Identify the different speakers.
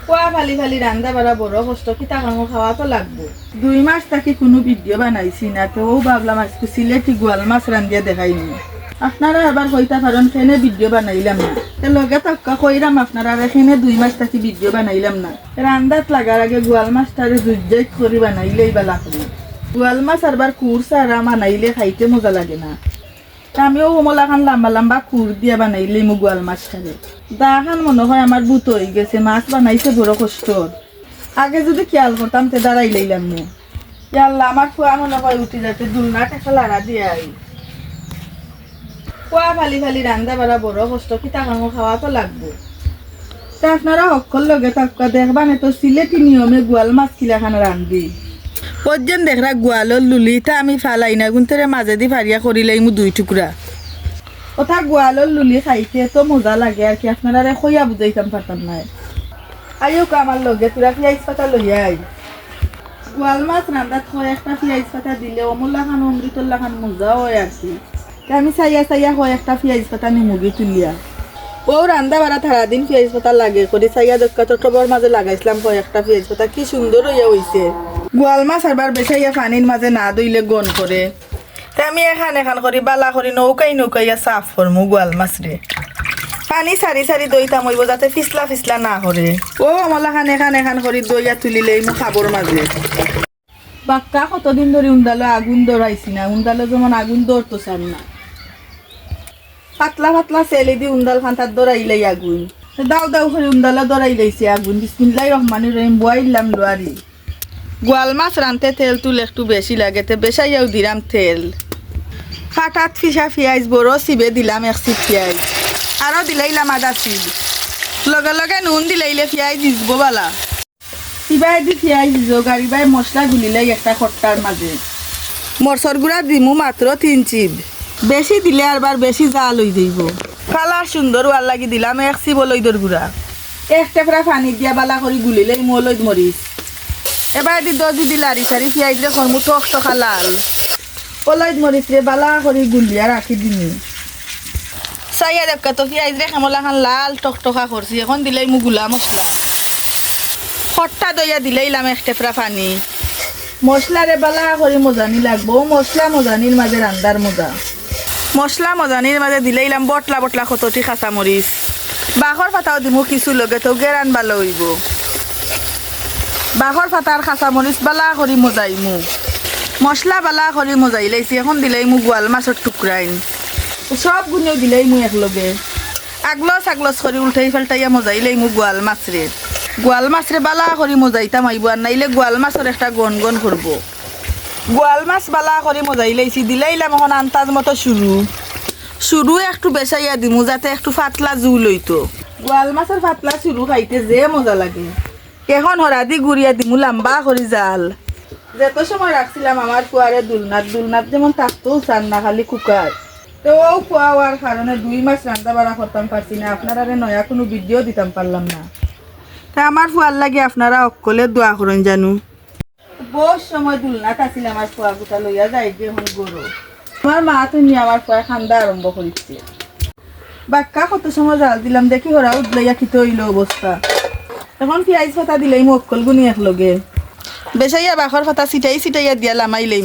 Speaker 1: কোয়া ফালি ফালি রান্দা বাড়া বড় কষ্ট কিতা কামো খাওয়া তো লাগবো। 2 মাস থাকি কোনো ভিডিও বানাইছি না, তো ভাবলাম আজকে সিলেটি গোয়াল মাছ রান্ধিয়া দেখাইনি। আপনারা এবার হইতা পারেন ফেনে ভিডিও বানাইলাম না, লগে তক্কা কইরাম আপনারা এখানে 2 মাস থাকি ভিডিও বানাইলাম না। রান্দাত লাগার আগে গোয়াল মাছটারে জুজ্জাইত করে বানাইলেই বেলা করি। গোয়াল মাছ আরবার কুরসা আর বানাইলে খাইতে মজা লাগে না। আমিও কমলা খান লম্বা লম্বা কুর দিয়া বানাইলে মু গোয়াল মাছটারে দা খান মনে হয় আমার বুত হয়ে গেছে। মাছ বানাইছে বড় কষ্ট, আগে যদি খেয়াল করতাম তে দাঁড়াই লইলাম না। আল্লাহ আমার খোয়া মনে হয় উঠে যাচ্ছে, দুলনা টাকা লাড়া দিয়ে আই। কোয়া ফালি ফালি রান্দা বাড়া বড় কষ্ট কিতা কামো খাওয়া তো লাগবো। তা আপনারা হকল লগে তাক্কা দেখবান তো সিলেটি নিয়মে গোয়াল মাছ কিলাখান রান্ধি। পর্যন্ত দেখরা গোয়ালর লুলি তা আমি ফালাই না, গুনতরে মাঝে দি ফারিয়া করিলাই মু 2 টুকরা। ওটা গোয়ালর লুলি খাইতে তো মজা লাগে আর কি, আপনারা খইয়া বুঝাইতাম পারতাম না। আইও আমার লগে তোরা পিঁয়াজ পাতা লইয়া আই। গোয়াল মাছ রান্দাত হয় একটা পিঁয়াজ পাতা দিলে অমূল্লা খান অমৃতল্লা খান মজা হয় আর কি। আমি চাইয়া চাইয়া হয় একটা পিঁয়াজ পাতা নিমুগি তুলিয়া ও রান্দা বাড়া সারা দিন পিঁয়াজ পাতা লাগে করি চাইয়া দক্কা তো টবর মাঝে লাগাইছিলাম হয় একটা পিঁয়াজ পাতা, কি সুন্দর হইয়া হইছে। গোয়াল মাছ আরবার বেসাইয়া পানির মাঝে না দইলে গন করে। তা আমি এখান এখান করি বালা করি নৌকাইয়া সাফ করমু গোয়াল মাছ রে। পানি সারি সারি দইতাম হইব যাতে ফিসলা ফিসলা না করে। ও আমলা খান এখান করি দইয়া তুলিলেই মু খাবর মাঝে। বাক্কা কতদিন ধরে উন্দালো আগুন দৌড়াইছি না, উন্দালো যেমন আগুন দৌড়তো চান না। পাতলা পাতলা চেলি দি উন্দাল খান তার দৌড়াইলেই আগুন। দাও দাও করে উন্দালা দৌড়াই লাইছে আগুন। বিসমিল্লাহির রহমানির রহিম বয়াইলাম লোয়ারি। গোয়াল মাছ রানতে তেল তুল একটু বেশি লাগে, তে বেসাইয়াও দিলাম তেল। ফাটাত ফিসা পিঁয়াজ বড় চিবে দিলাম 1 চিপ পিঁয়াজ, আরও দিলাইলাম আদা চিব। লগে লগে নুন দিলাইলে পিঁয়াজ দিসব বালা। চিবাই দি পিঁয়াজ দিছো গাড়িবাই মশলা গুলিলাই একটা খট্টার মাঝে। মরচর গুঁড়া দিমু মাত্র 3 চিপ, বেশি দিলে আরবার বেশি জাল হয়ে যাইব। কালার সুন্দর ওয়ার লাগি দিলাম 1 চিপ হলুদর গুঁড়া। 1 টেপরা পানি দিয়া বালা করে গুলিলাই হলুদ মরিচ। এবার দি 10 দি লাড়ি সারি পিঁয়াজ রে করমু টক টকা লাল। হলুদ মরিচ রে বালা করে গুলিয়া রাখি দিমু। চাইয়া দেখা তো পিঁয়াজ রে খেমলা খান লাল টকটকা করছি, এখন দিলাই মু গুলা মশলা। খট্টা দইয়া দিলাইলাম 1 টেপরা পানি। মশলারে বালা করে মজানি লাগবো, মশলা মজানির মাঝে রান্দার মজা। মশলা মজানির মাঝে দিলাইলাম বটলা বটলা কতটি কাঁচামরিচ। বাঘর পাতাও দিমু কিছু লগে তো গেরান ভালো হইব। বাঘর পাতার কাঁচামরিচ বালা করে মজাইমু। মশলা বালা করে মজাই লাইছি, এখন দিলাইমু গোয়াল মাছের টুকরাইন। সব গুণেও দিলাইমু একলগে। আগলস আগলস করে উল্টাই ফাল্টাইয়া মজাইলাইমু গোয়াল মাছরে। গোয়াল মাছরে বালা করে মজাইতাম আইব, আর নাইলে গোয়াল মাছের একটা গন গন করবো। গোয়াল মাছ বালা করে মজাই লাইছি, দিলাইলাম এখন আন্তাজ মতো শুরু একটু বেসাইয়া দিমু যাতে একটু ফাতলা জুল হইতো। গোয়াল মাছের ফাতলা শুরু খাইতে যে মজা লাগে। এখন হরাদি গুড়িয়া দিমু লম্বা করে জাল। যত সময় রাখছিলাম আমার কুয়ারে দুলনাথ যেমন থাকতেও চান না, খালি কুকার। তো ও কুয়ার কারণে 2 মাস রান্না বাড়া করতাম পারছি না, আপনারা নয়া কোনো ভিডিও দিতাম পারলাম না। তা আমার ফুয়ার লাগে আপনারা অকলে দোয়া করেন জানু। বহু সময় দুলনাথ আছিল আমার ফুয়া গোটা লইয়া যাই যে এখন গরু। আমার মা তুমি আমার ফুয়া খান্দা আরম্ভ করিচ্ছে। বাক্কা কত সময় জাল দিলাম দেখি ওরা উদলাইয়া খিতে হইল অবস্থা। এখন পিঁয়াজ পাতা দিলাই মক্কল গুনি একলগে বেসাইয়া বাখর পাতা ছিটাইয়া দিয়া লামাইলাই।